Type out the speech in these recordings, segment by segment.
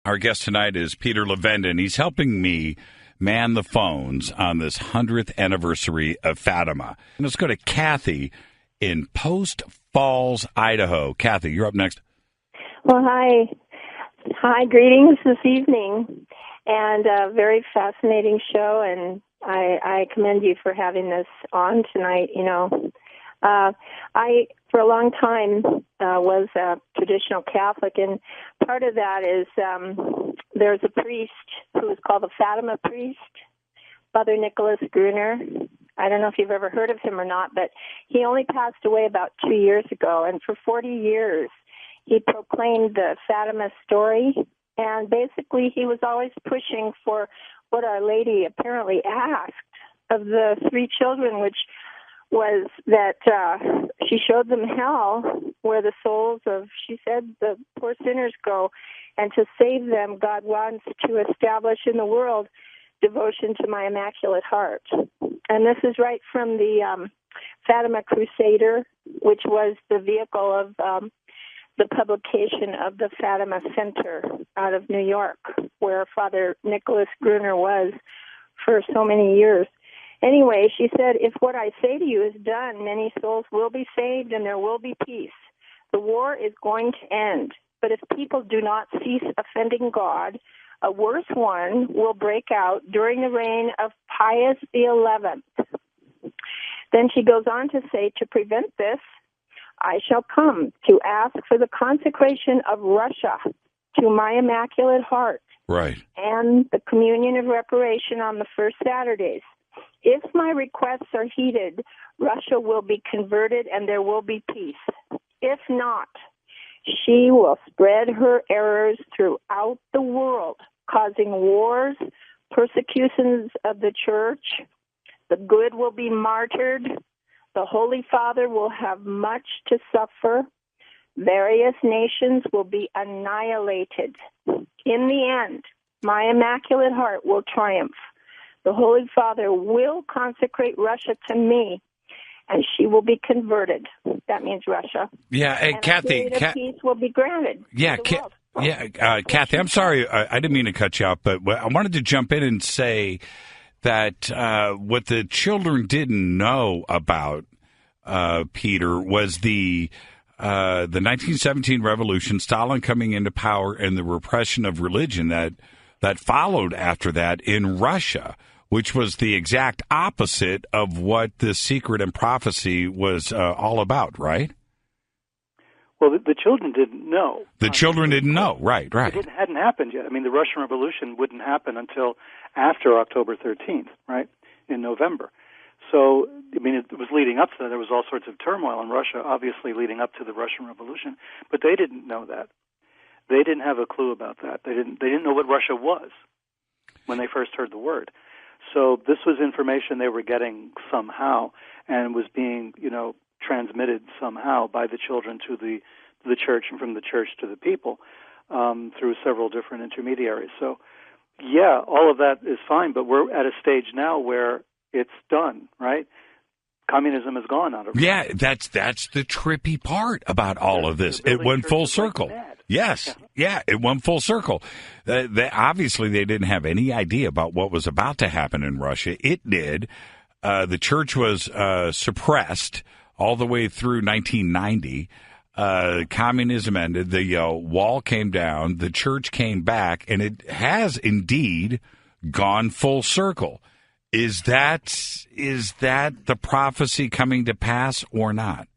Our guest tonight is Peter Levenden. He's helping me man the phones on this 100th anniversary of Fatima. And let's go to Kathy in Post Falls, Idaho. Kathy, you're up next. Well, hi. Hi, greetings this evening. And a very fascinating show, and I commend you for having this on tonight. You know, I, for a long time, was a traditional Catholic, and part of that is there's a priest who is called the Fatima priest, Father Nicholas Gruner. I don't know if you've ever heard of him or not, but he only passed away about 2 years ago, and for 40 years he proclaimed the Fatima story, and basically he was always pushing for what Our Lady apparently asked of the three children, which was that she showed them hell, where the souls of, she said, the poor sinners go, and to save them, God wants to establish in the world devotion to my Immaculate Heart. And this is right from the Fatima Crusader, which was the vehicle of the publication of the Fatima Center out of New York, where Father Nicholas Gruner was for so many years. Anyway, she said, if what I say to you is done, many souls will be saved and there will be peace. The war is going to end. But if people do not cease offending God, a worse one will break out during the reign of Pius XI. Then she goes on to say, to prevent this, I shall come to ask for the consecration of Russia to my Immaculate Heart. Right. And the communion of reparation on the first Saturdays. If my requests are heeded, Russia will be converted and there will be peace. If not, she will spread her errors throughout the world, causing wars, persecutions of the church. The good will be martyred. The Holy Father will have much to suffer. Various nations will be annihilated. In the end, my Immaculate Heart will triumph. The Holy Father will consecrate Russia to me, and she will be converted. That means Russia. Yeah, and Kathy. Peace will be granted. Yeah, Kathy, I'm sorry. I didn't mean to cut you off, but I wanted to jump in and say that what the children didn't know about Peter was the 1917 revolution, Stalin coming into power, and the repression of religion that followed after that in Russia, which was the exact opposite of what the secret and prophecy was all about, right? Well, the children didn't know. The children didn't know, right. It hadn't happened yet. I mean, the Russian Revolution wouldn't happen until after October 13th, right, in November. So, I mean, it was leading up to that. There was all sorts of turmoil in Russia, obviously leading up to the Russian Revolution, but they didn't know that. They didn't have a clue about that. They didn't know what Russia was when they first heard the word. So this was information they were getting somehow and was being, transmitted somehow by the children to the church and from the church to the people through several different intermediaries. So, yeah, all of that is fine, but we're at a stage now where it's done, right? Communism is gone out of Russia. Yeah, that's the trippy part about all of this. It went full circle. Yes, yeah, it went full circle. Obviously, they didn't have any idea about what was about to happen in Russia. It did. The church was suppressed all the way through 1990. Communism ended. The wall came down. The church came back, and it has indeed gone full circle. Is that the prophecy coming to pass or not?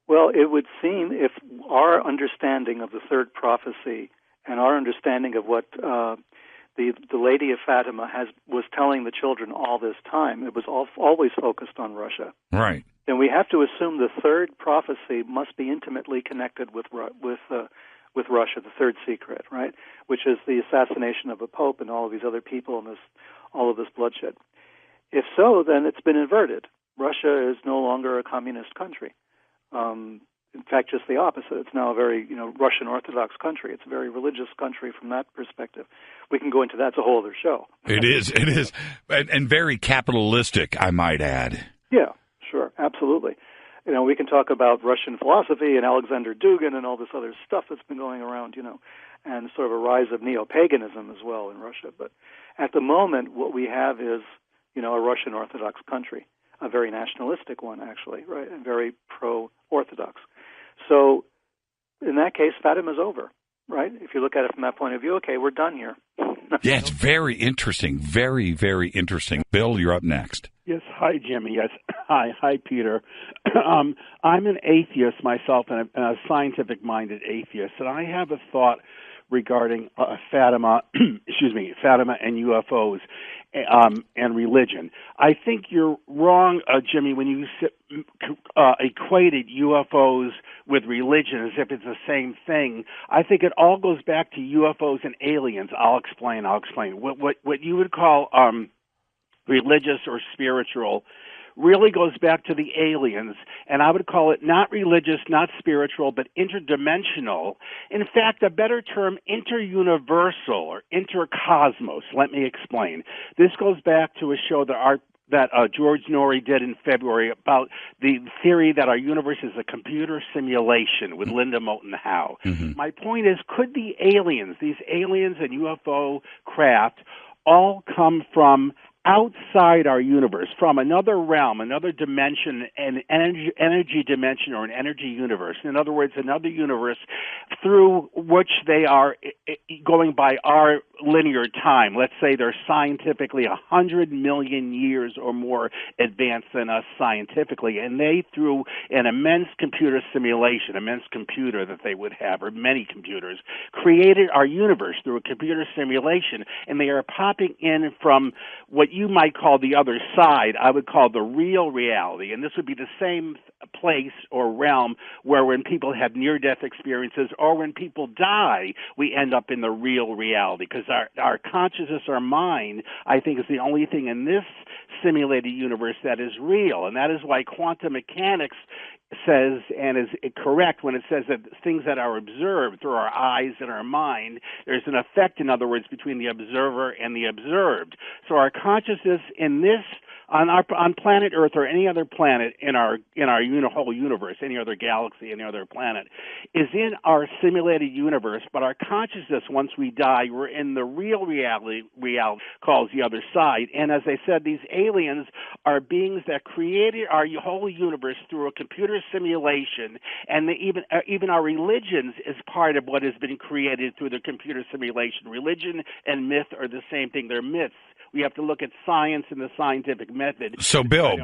Well, it would seem if our understanding of the third prophecy and our understanding of what the Lady of Fatima was telling the children all this time, it was always focused on Russia. Right. Then we have to assume the third prophecy must be intimately connected with Russia, the third secret, right? Which is the assassination of a pope and all of these other people and all of this bloodshed. If so, then it's been inverted. Russia is no longer a communist country. In fact, just the opposite. It's now a very, Russian Orthodox country. It's a very religious country from that perspective. We can go into that. It's a whole other show. It is, and very capitalistic, I might add. Yeah, sure, absolutely. we can talk about Russian philosophy and Alexander Dugin and all this other stuff that's been going around, and sort of a rise of neo-paganism as well in Russia. But at the moment, what we have is, a Russian Orthodox country, a very nationalistic one, actually, right, and very pro-Orthodox. So in that case, Fatima's over, right? If you look at it from that point of view, okay, we're done here. Yeah, it's very interesting. Very, very interesting. Bill, you're up next. Yes, hi, Jimmy. Yes, hi, Peter. I'm an atheist myself, and a scientific-minded atheist, and I have a thought regarding Fatima, Fatima and UFOs and religion. I think you're wrong, Jimmy, when you equated UFOs with religion as if it's the same thing. I think it all goes back to UFOs and aliens. I'll explain. What you would call religious or spiritual really goes back to the aliens, and I would call it not religious, not spiritual, but interdimensional. In fact, a better term, interuniversal or intercosmos. Let me explain. This goes back to a show that George Norrie did in February about the theory that our universe is a computer simulation with Linda Moulton Howe. Mm-hmm. My point is, could these aliens and UFO craft all come from outside our universe, from another realm, another dimension, an energy dimension or an energy universe? In other words, another universe through which they are going by our linear time. Let's say they're scientifically 100 million years or more advanced than us scientifically, and they, through an immense computer simulation, immense computer that they would have, or many computers, created our universe through a computer simulation, and they are popping in from what you might call the other side. I would call the real reality, and this would be the same place or realm where when people have near-death experiences or when people die, we end up in the real reality, because our consciousness, our mind, I think, is the only thing in this simulated universe that is real, and that is why quantum mechanics says, and is correct when it says that things that are observed through our eyes and our mind, there's an effect, in other words, between the observer and the observed. So our consciousness in this, on planet Earth or any other planet in our whole universe, any other galaxy, any other planet, is in our simulated universe. But our consciousness, once we die, we're in the real reality calls the other side. And as I said, these aliens are beings that created our whole universe through a computer simulation, and even our religions is part of what has been created through the computer simulation. Religion and myth are the same thing. They're myths. We have to look at science and the scientific method. So, Bill,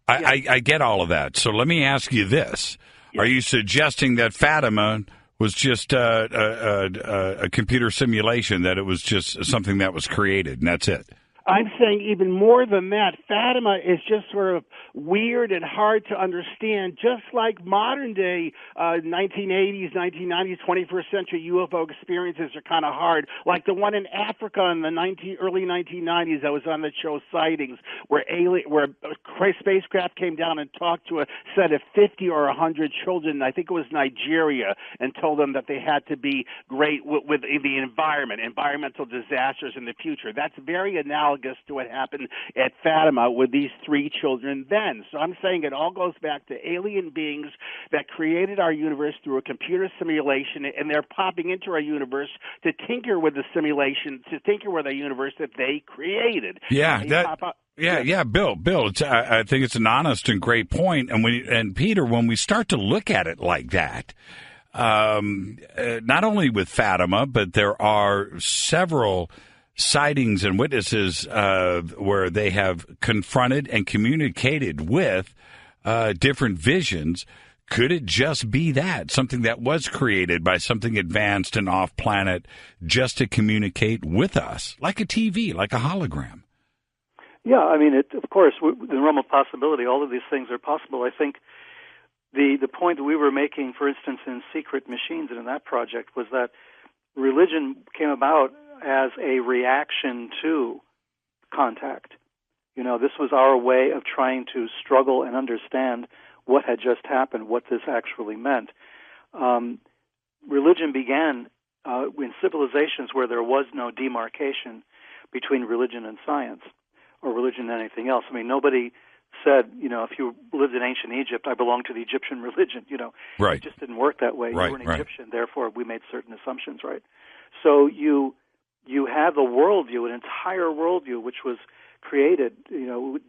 I get all of that. So let me ask you this. Yes. Are you suggesting that Fatima was just a computer simulation, that it was just something that was created, and that's it? I'm saying even more than that. Fatima is just sort of weird and hard to understand, just like modern-day 1980s, 1990s, 21st century UFO experiences are kind of hard, like the one in Africa in the early 1990s that was on the show Sightings, where a spacecraft came down and talked to a set of 50 or 100 children, I think it was Nigeria, and told them that they had to be great with the environment, environmental disasters in the future. That's very analogous to what happened at Fatima with these three children then. So I'm saying it all goes back to alien beings that created our universe through a computer simulation, and they're popping into our universe to tinker with the simulation, to tinker with our universe that they created. Yeah, Bill. I think it's an honest and great point. And Peter, when we start to look at it like that, not only with Fatima, but there are several sightings and witnesses where they have confronted and communicated with different visions. Could it just be that, something that was created by something advanced and off-planet just to communicate with us, like a TV, like a hologram? Yeah, I mean, of course, in the realm of possibility, all of these things are possible. I think the point that we were making, for instance, in Secret Machines and in that project, was that religion came about as a reaction to contact. This was our way of trying to struggle and understand what had just happened, what this actually meant. Religion began in civilizations where there was no demarcation between religion and science, or religion and anything else. I mean, nobody said, if you lived in ancient Egypt, I belong to the Egyptian religion. Right. It just didn't work that way. Right, You were an right. Egyptian, therefore we made certain assumptions, right? So you have a worldview, an entire worldview, which was created,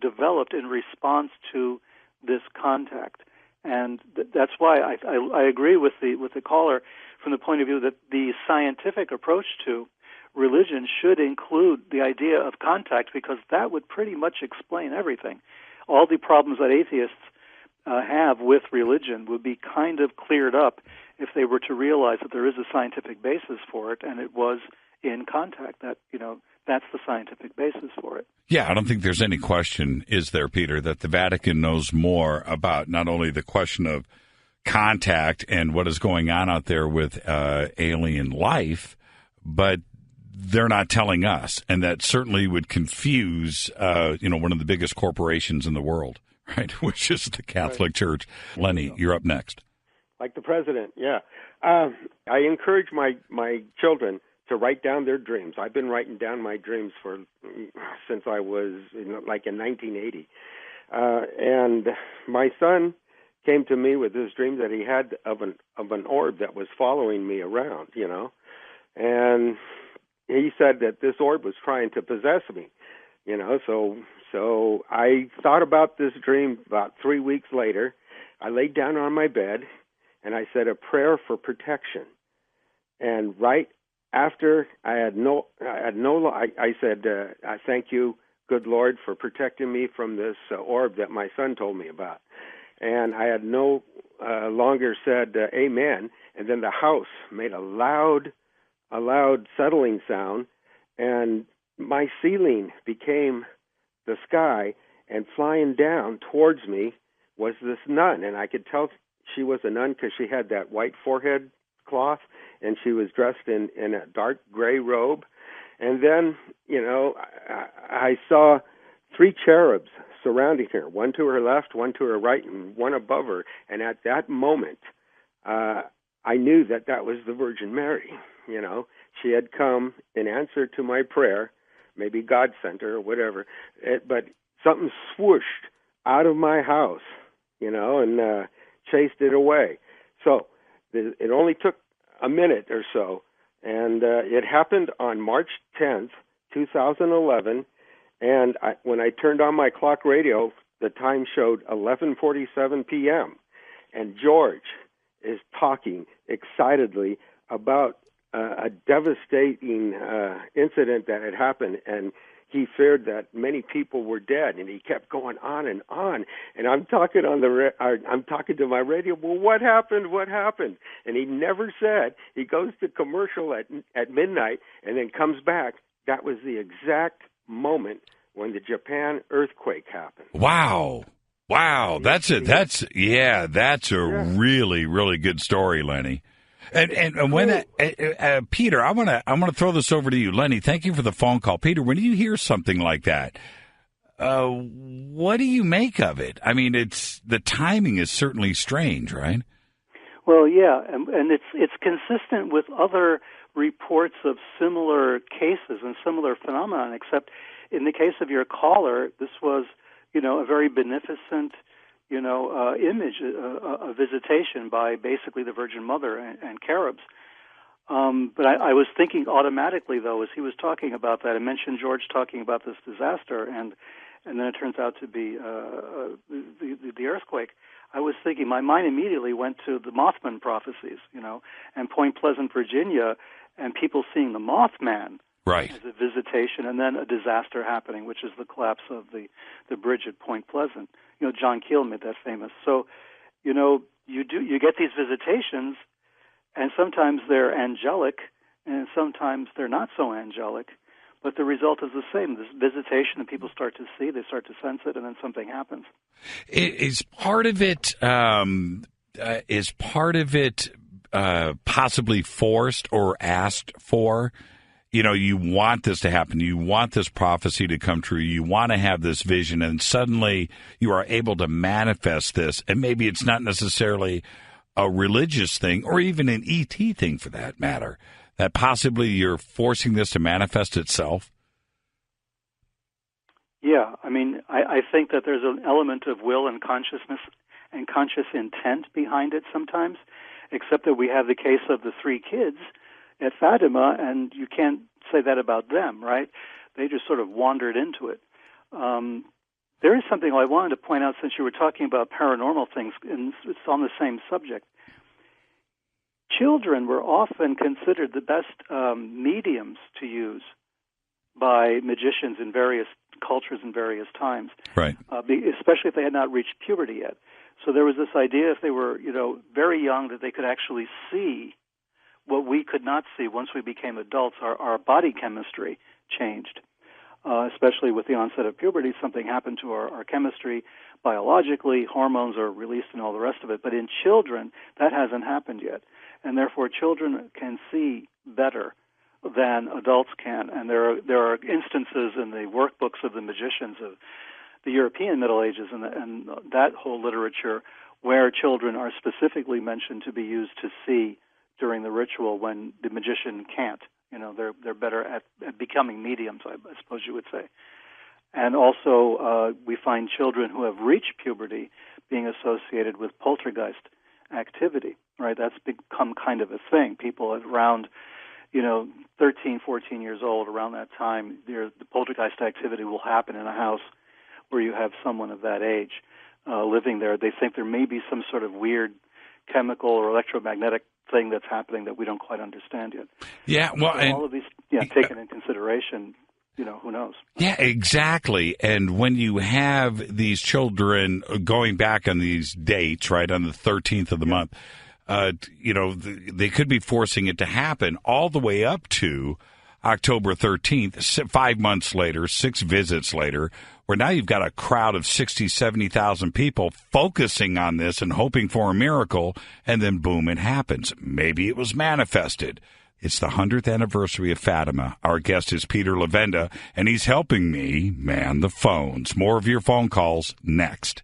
developed in response to this contact. And that's why I agree with the caller from the point of view that the scientific approach to religion should include the idea of contact, because that would pretty much explain everything. All the problems that atheists have with religion would be kind of cleared up if they were to realize that there is a scientific basis for it, and it was in contact. That's the scientific basis for it. Yeah, I don't think there's any question, is there, Peter, that the Vatican knows more about not only the question of contact and what is going on out there with alien life, but they're not telling us, and that certainly would confuse, one of the biggest corporations in the world, right, which is the Catholic Church. Lenny, you're up next. Like the president, yeah. I encourage my children to write down their dreams. I've been writing down my dreams since I was in 1980. And my son came to me with this dream that he had of an orb that was following me around, and he said that this orb was trying to possess me, So I thought about this dream. About 3 weeks later, I laid down on my bed and I said a prayer for protection. And right after I said, I thank you, good Lord, for protecting me from this orb that my son told me about. And I had no longer said amen. And then the house made a loud settling sound, and my ceiling became the sky, and flying down towards me was this nun, and I could tell she was a nun because she had that white forehead cloth, and she was dressed in a dark gray robe. And then, I saw 3 cherubs surrounding her, one to her left, one to her right, and one above her. And at that moment, I knew that was the Virgin Mary. She had come in answer to my prayer. Maybe God sent her or whatever. But something swooshed out of my house, and chased it away. So it only took a minute or so, and it happened on March 10th, 2011. And when I turned on my clock radio, the time showed 11:47 p.m. And George is talking excitedly about a devastating incident that had happened, and he feared that many people were dead, and he kept going on and on. And I'm talking I'm talking to my radio. Well, what happened? What happened? And he never said. He goes to commercial at midnight, and then comes back. That was the exact moment when the Japan earthquake happened. Wow. That's it. That's a really, really good story, Lenny. And when Peter, I want to throw this over to you, Lenny. Thank you for the phone call, Peter. When you hear something like that, what do you make of it? I mean, the timing is certainly strange, right? Well, yeah, and it's consistent with other reports of similar cases and similar phenomenon. Except in the case of your caller, this was a very beneficent image, a visitation by basically the Virgin Mother and cherubs. But I was thinking automatically, though, as he was talking about that, I mentioned George talking about this disaster, and then it turns out to be the earthquake. I was thinking, my mind immediately went to the Mothman prophecies, and Point Pleasant, Virginia, and people seeing the Mothman. Right. As a visitation, and then a disaster happening, which is the collapse of the bridge at Point Pleasant. John Keel made that famous. So, you get these visitations, and sometimes they're angelic, and sometimes they're not so angelic, but the result is the same. This visitation, and people start to see, they start to sense it, and then something happens. Is part of it possibly forced or asked for? You want this to happen. You want this prophecy to come true. You want to have this vision, and suddenly you are able to manifest this. And maybe it's not necessarily a religious thing or even an ET thing for that matter, that possibly you're forcing this to manifest itself. Yeah, I mean, I think that there's an element of will and consciousness and conscious intent behind it sometimes, except that we have the case of the 3 kids at Fatima, and you can't say that about them, right? They just sort of wandered into it. There is something I wanted to point out since you were talking about paranormal things, and it's on the same subject. Children were often considered the best mediums to use by magicians in various cultures and various times, right? Especially if they had not reached puberty yet. So there was this idea, if they were, very young, that they could actually see what we could not see once we became adults. Our body chemistry changed, especially with the onset of puberty. Something happened to our chemistry biologically. Hormones are released and all the rest of it. But in children, that hasn't happened yet, and therefore children can see better than adults can. And there are instances in the workbooks of the magicians of the European Middle Ages and that whole literature where children are specifically mentioned to be used to see during the ritual when the magician can't. They're better at becoming mediums, I suppose you would say. And also we find children who have reached puberty being associated with poltergeist activity, right? That's become kind of a thing. People around 13, 14 years old, around that time, the poltergeist activity will happen in a house where you have someone of that age living there. They think there may be some sort of weird chemical or electromagnetic thing that's happening that we don't quite understand yet. Yeah, well, so and all of these, taken in consideration, who knows? Yeah, exactly. And when you have these children going back on these dates, right, on the 13th of the month, they could be forcing it to happen all the way up to October 13th, 5 months later, 6 visits later, where now you've got a crowd of 60, 70,000 people focusing on this and hoping for a miracle, and then boom, it happens. Maybe it was manifested. It's the 100th anniversary of Fatima. Our guest is Peter Levenda, and he's helping me man the phones. More of your phone calls next.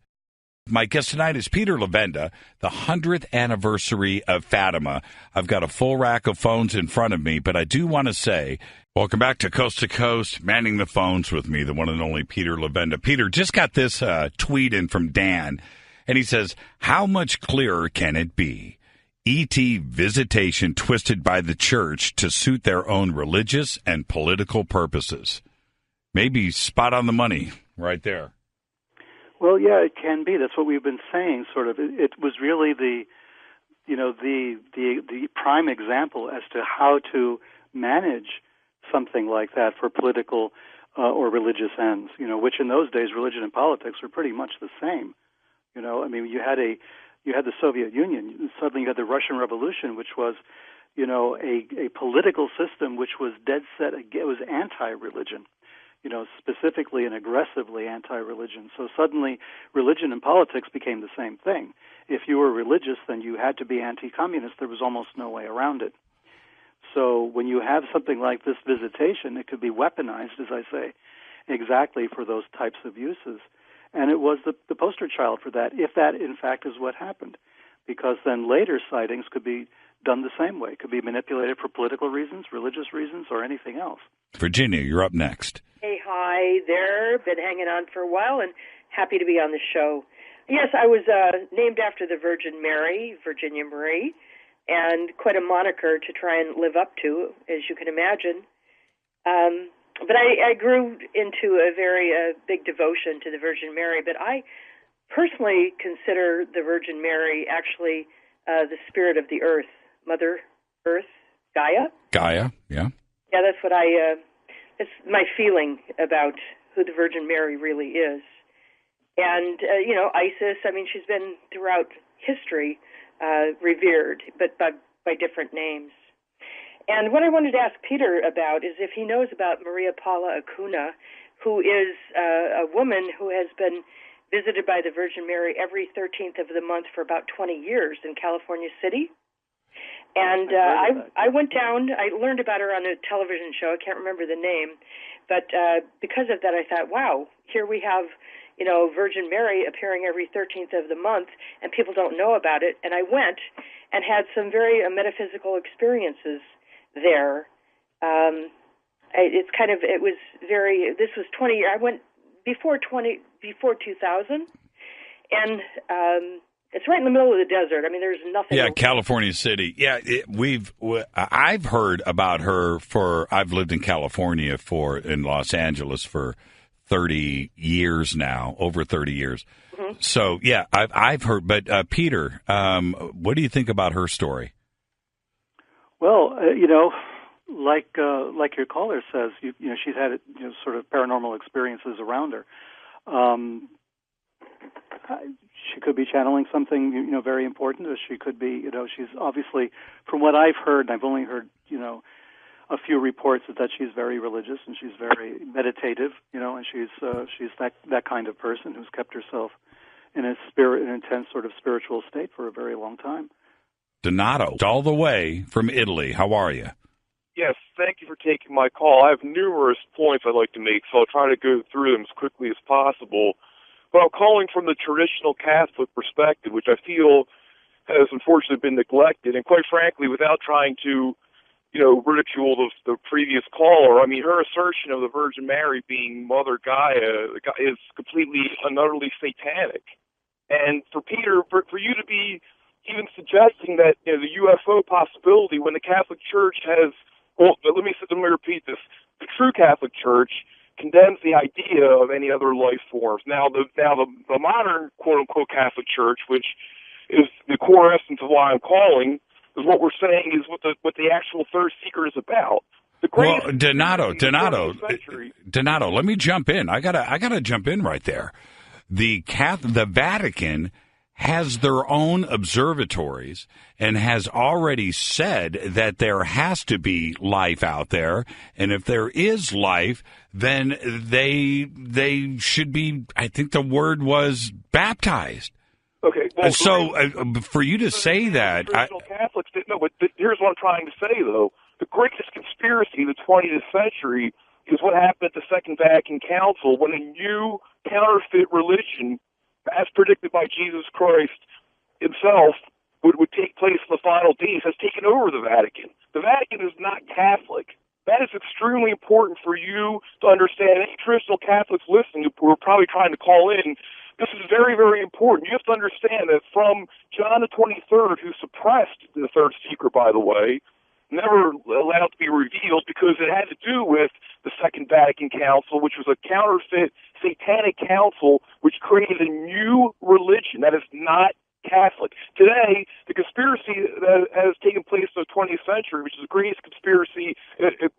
My guest tonight is Peter Levenda, the 100th anniversary of Fatima. I've got a full rack of phones in front of me, but I do want to say, welcome back to Coast, manning the phones with me, the one and only Peter Levenda. Peter, just got this tweet in from Dan, and he says, how much clearer can it be? E.T. visitation twisted by the church to suit their own religious and political purposes. Maybe spot on the money right there. Well, yeah, it can be. That's what we've been saying. Sort of, it was really the prime example as to how to manage something like that for political or religious ends. Which in those days, religion and politics were pretty much the same. You had the Soviet Union. Suddenly, you had the Russian Revolution, which was, a political system which was dead set. It was anti-religion. Specifically and aggressively anti-religion. So suddenly, religion and politics became the same thing. If you were religious, then you had to be anti-communist. There was almost no way around it. So when you have something like this visitation, it could be weaponized, as I say, exactly for those types of uses. And it was the poster child for that, if that, in fact, is what happened. Because then later sightings could be done the same way. It could be manipulated for political reasons, religious reasons, or anything else. Virginia, you're up next. Hey, hi there. Been hanging on for a while and happy to be on the show. Yes, I was named after the Virgin Mary, Virginia Marie, and quite a moniker to try and live up to, as you can imagine. But I grew into a very big devotion to the Virgin Mary, but I personally consider the Virgin Mary actually the spirit of the earth, Mother Earth, Gaia. Gaia, yeah. Yeah, that's what it's my feeling about who the Virgin Mary really is. And, Isis, she's been throughout history revered, but by different names. And what I wanted to ask Peter about is if he knows about Maria Paula Acuna, who is a woman who has been visited by the Virgin Mary every 13th of the month for about 20 years in California City. And I went down, I learned about her on a television show, I can't remember the name, but because of that I thought, wow, here we have, Virgin Mary appearing every 13th of the month, and people don't know about it. And I went and had some very metaphysical experiences there. This was 20 years, I went before 2000, and it's right in the middle of the desert. I mean, there's nothing. Yeah, California City. Yeah, I've heard about her I've lived in California in Los Angeles for 30 years now, over 30 years. Mm-hmm. So, yeah, I've heard. But, Peter, what do you think about her story? Well, like your caller says, she's had sort of paranormal experiences around her. She could be channeling something very important. Or she could be she's obviously, from what I've heard, and I've only heard a few reports, is that she's very religious and she's very meditative, and she's that kind of person who's kept herself in an intense sort of spiritual state for a very long time. Donato, all the way from Italy. How are you? Yes, thank you for taking my call. I have numerous points I'd like to make, so I'll try to go through them as quickly as possible. But I'm calling from the traditional Catholic perspective, which I feel has unfortunately been neglected. And quite frankly, without trying to, ridicule the previous caller, I mean, her assertion of the Virgin Mary being Mother Gaia is completely and utterly satanic. And for Peter, for you to be even suggesting that the UFO possibility, when the Catholic Church has, well, let me repeat this: the true Catholic Church condemns the idea of any other life forms. Now, the modern quote unquote Catholic Church, which is the core essence of why I'm calling, is what we're saying is what the actual third secret is about. Well, Donato, let me jump in. I gotta jump in right there. The Vatican has their own observatories and has already said that there has to be life out there, and if there is life, then they should be, I think the word was, baptized. Okay. Well, so for you to say that, Catholics didn't know. But here's what I'm trying to say, though: the greatest conspiracy of the 20th century is what happened at the Second Vatican Council, when a new counterfeit religion, as predicted by Jesus Christ himself, would take place in the final days, has taken over the Vatican. The Vatican is not Catholic. That is extremely important for you to understand. Any traditional Catholics listening who are probably trying to call in, this is very, very important. You have to understand that from John the 23rd, who suppressed the third secret, by the way, never allowed to be revealed because it had to do with the Second Vatican Council, which was a counterfeit satanic council which created a new religion that is not Catholic. Today, the conspiracy that has taken place in the 20th century, which is the greatest conspiracy,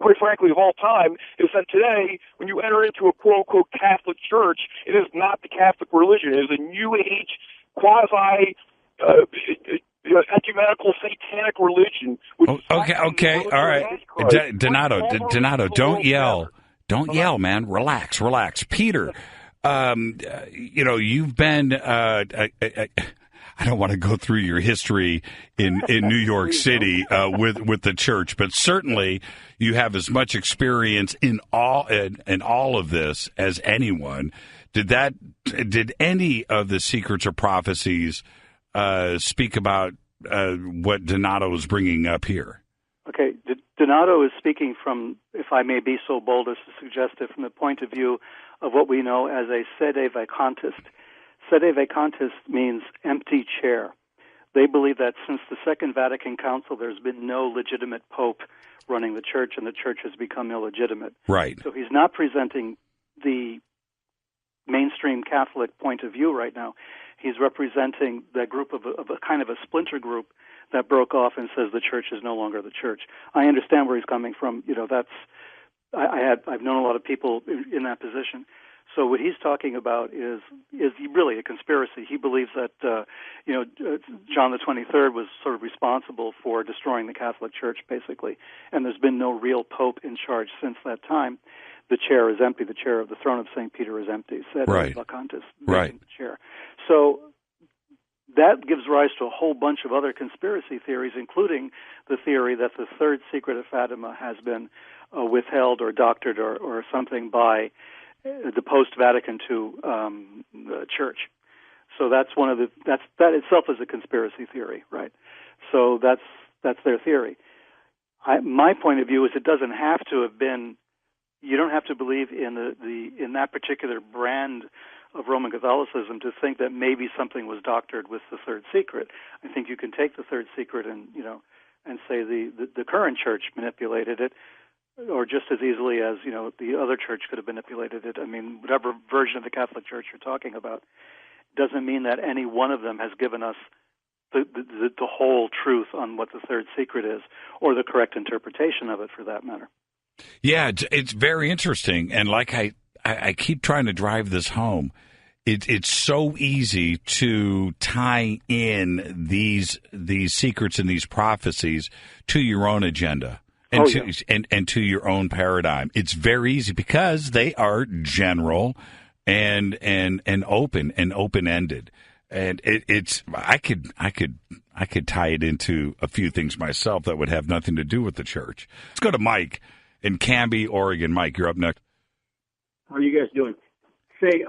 quite frankly, of all time, is that today, when you enter into a quote-unquote Catholic church, it is not the Catholic religion. It is a New Age, quasi ecumenical satanic religion. Okay, all right. Donato, don't yell. Don't yell, man. Relax. Peter, you've been, I don't want to go through your history in New York City with the church, but certainly you have as much experience in all of this as anyone. Did any of the secrets or prophecies speak about what Donato is bringing up here? Okay, Donato is speaking from, if I may be so bold as to suggest it, from the point of view of what we know as a sede vacantist. Sede vacantist means empty chair. They believe that since the Second Vatican Council, there's been no legitimate pope running the church, and the church has become illegitimate. Right. So he's not presenting the mainstream Catholic point of view right now. He's representing that group of a kind of a splinter group that broke off and says the church is no longer the church. I understand where he's coming from. I've known a lot of people in that position. So what he's talking about is really a conspiracy. He believes that John the 23rd was sort of responsible for destroying the Catholic Church, basically, and there's been no real pope in charge since that time. The chair is empty. The chair of the throne of St. Peter is empty. Right. Right. Chair. So that gives rise to a whole bunch of other conspiracy theories, including the theory that the third secret of Fatima has been withheld or doctored or something by the post-Vatican II church. So that's that itself is a conspiracy theory, right? So that's their theory. My point of view is it doesn't have to have been you don't have to believe in in that particular brand of Roman Catholicism to think that maybe something was doctored with the third secret. I think you can take the third secret and say the current church manipulated it, or just as easily as the other church could have manipulated it. I mean, whatever version of the Catholic Church you're talking about doesn't mean that any one of them has given us the whole truth on what the third secret is, or the correct interpretation of it, for that matter. Yeah, it's very interesting, and like I keep trying to drive this home. It's so easy to tie in these secrets and these prophecies to your own agenda and to your own paradigm. It's very easy because they are general and open-ended. And I could tie it into a few things myself that would have nothing to do with the church. Let's go to Mike in Canby, Oregon. Mike, you're up next. How are you guys doing? Say,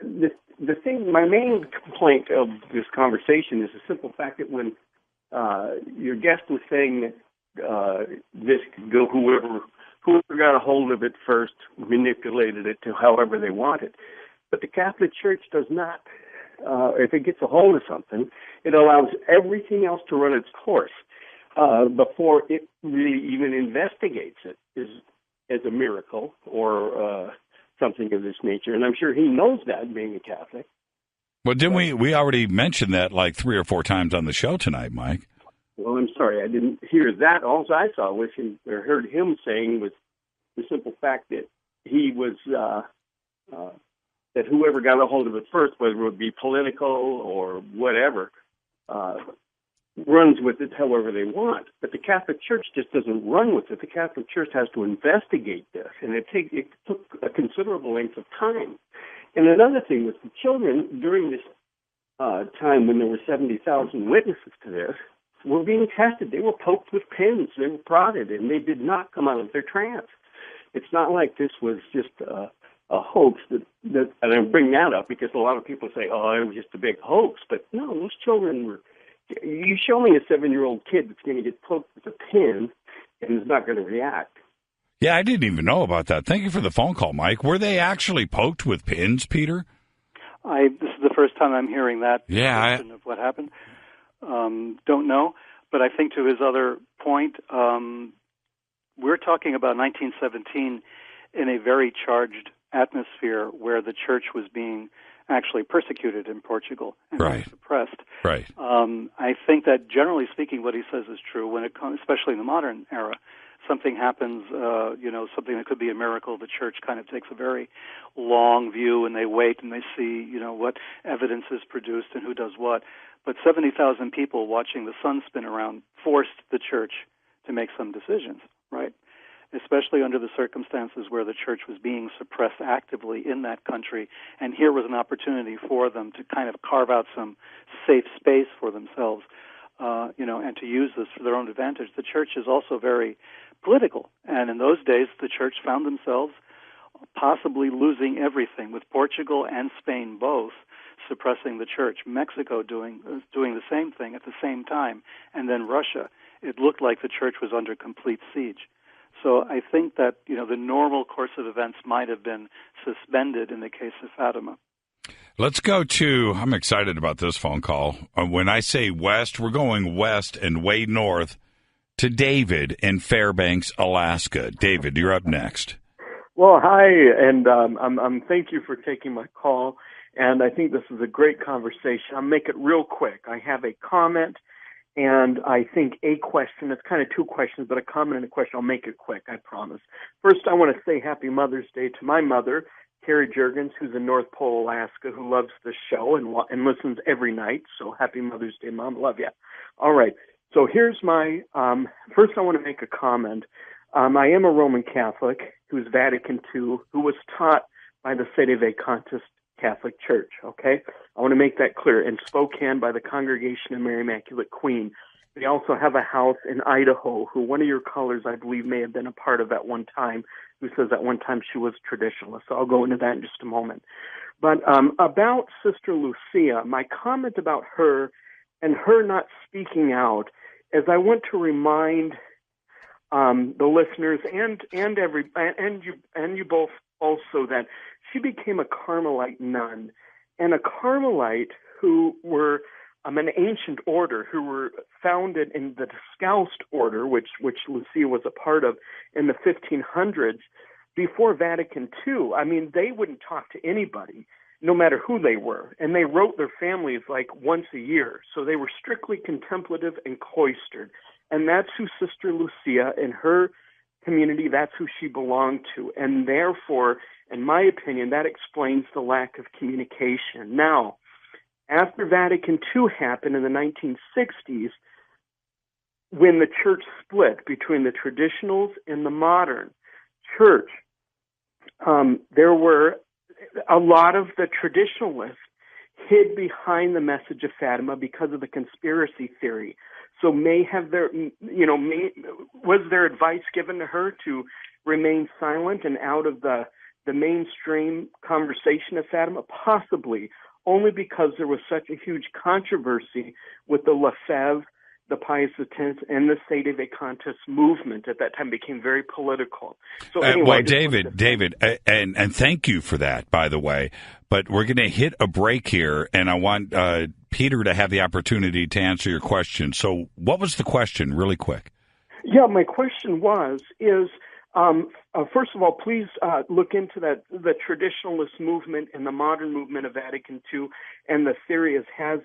the thing, my main complaint of this conversation is the simple fact that when your guest was saying that this could go whoever got a hold of it first manipulated it to however they wanted, but the Catholic Church does not. If it gets a hold of something, it allows everything else to run its course before it really even investigates it as a miracle or something of this nature. And I'm sure he knows that, being a Catholic. Well, didn't we already mentioned that like 3 or 4 times on the show tonight, Mike? Well, I'm sorry, I didn't hear that. All I saw was or heard him saying was the simple fact that he was that whoever got a hold of it first, whether it would be political or whatever, runs with it however they want. But the Catholic Church just doesn't run with it. The Catholic Church has to investigate this, and it took a considerable length of time. And another thing was the children during this time when there were 70,000 witnesses to this were being tested. They were poked with pins. They were prodded, and they did not come out of their trance. It's not like this was just a hoax that and I bring that up because a lot of people say, oh, it was just a big hoax. But no, those children were, you show me a 7-year-old kid that's going to get poked with a pin and is not going to react. Yeah, I didn't even know about that. Thank you for the phone call, Mike. Were they actually poked with pins, Peter? This is the first time I'm hearing that version of what happened. Don't know. But I think to his other point, we're talking about 1917 in a very charged atmosphere where the church was being actually persecuted in Portugal and suppressed. Right. I think that generally speaking, what he says is true when it comes, especially in the modern era. Something happens, something that could be a miracle. The church kind of takes a very long view, and they wait and they see, what evidence is produced and who does what. But 70,000 people watching the sun spin around forced the church to make some decisions, right? Especially under the circumstances where the church was being suppressed actively in that country. And here was an opportunity for them to kind of carve out some safe space for themselves, and to use this for their own advantage. The church is also very political. And in those days, the church found themselves possibly losing everything, with Portugal and Spain both suppressing the church, Mexico doing the same thing at the same time, and then Russia. It looked like the church was under complete siege. So I think that, the normal course of events might have been suspended in the case of Fatima. Let's go to, I'm excited about this phone call. When I say west, we're going west and way north to David in Fairbanks, Alaska. David, you're up next. Well, hi, and I'm thank you for taking my call, and I think this is a great conversation. I'll make it real quick. I have a comment and I think a question. It's kind of 2 questions, but a comment and a question. I'll make it quick, I promise. First, I want to say Happy Mother's Day to my mother, Carrie Juergens, who's in North Pole, Alaska, who loves the show and listens every night. So happy Mother's Day, Mom. Love you. All right. So here's my, first I want to make a comment. I am a Roman Catholic who's Vatican II, who was taught by the Sede Vacantis Catholic Church, okay? I want to make that clear. In Spokane by the Congregation of Mary Immaculate Queen. They also have a house in Idaho, who one of your callers, I believe, may have been a part of at one time, who says at one time she was traditionalist. So I'll go into that in just a moment. But about Sister Lucia, my comment about her and her not speaking out, as I want to remind the listeners and you both also, that she became a Carmelite nun, and a Carmelite who were an ancient order who were founded in the Discalced order, which Lucia was a part of in the 1500s, before Vatican II. I mean, they wouldn't talk to anybody, no matter who they were, and they wrote their families like once a year. So they were strictly contemplative and cloistered, and that's who Sister Lucia in her community, that's who she belonged to, and therefore, in my opinion, that explains the lack of communication. Now, after Vatican II happened in the 1960s, when the church split between the traditionals and the modern church, there were a lot of the traditionalists hid behind the message of Fatima because of the conspiracy theory. So was there advice given to her to remain silent and out of the mainstream conversation of Fatima? Possibly, only because there was such a huge controversy with the Lefebvre, the Pius X, and the Sede Vacantis movement at that time. Became very political. So anyway, well, David, and thank you for that, by the way. But we're going to hit a break here, and I want Peter to have the opportunity to answer your question. So what was the question, really quick? Yeah, my question is first of all, please look into the traditionalist movement and the modern movement of Vatican II, and the theory has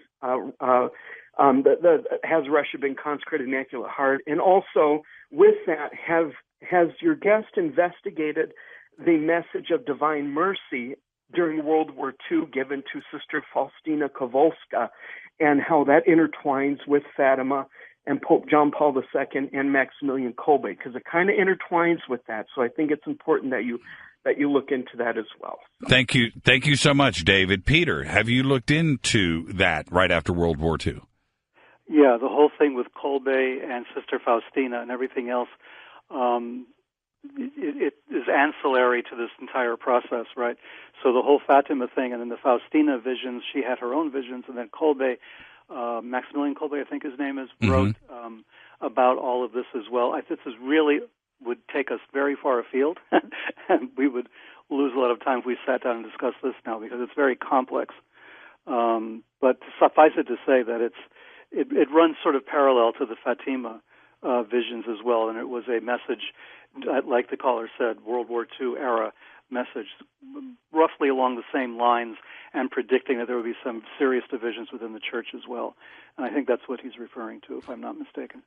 Russia been consecrated Immaculate Heart? And also, with that, has your guest investigated the message of divine mercy during World War II given to Sister Faustina Kowalska, and how that intertwines with Fatima and Pope John Paul II and Maximilian Kolbe? Because it kind of intertwines with that. So I think it's important that you look into that as well. Thank you so much, David. Peter, have you looked into that right after World War II? Yeah, the whole thing with Kolbe and Sister Faustina and everything else, it is ancillary to this entire process, right? So the whole Fatima thing, and then the Faustina visions, she had her own visions, and then Kolbe, Maximilian Kolbe, I think his name is, wrote about all of this as well. This is really would take us very far afield, and we would lose a lot of time if we sat down and discussed this now, because it's very complex. But suffice it to say that it runs sort of parallel to the Fatima visions as well, and it was a message, like the caller said, World War II era message, roughly along the same lines, and predicting that there would be some serious divisions within the church as well. And I think that's what he's referring to, if I'm not mistaken.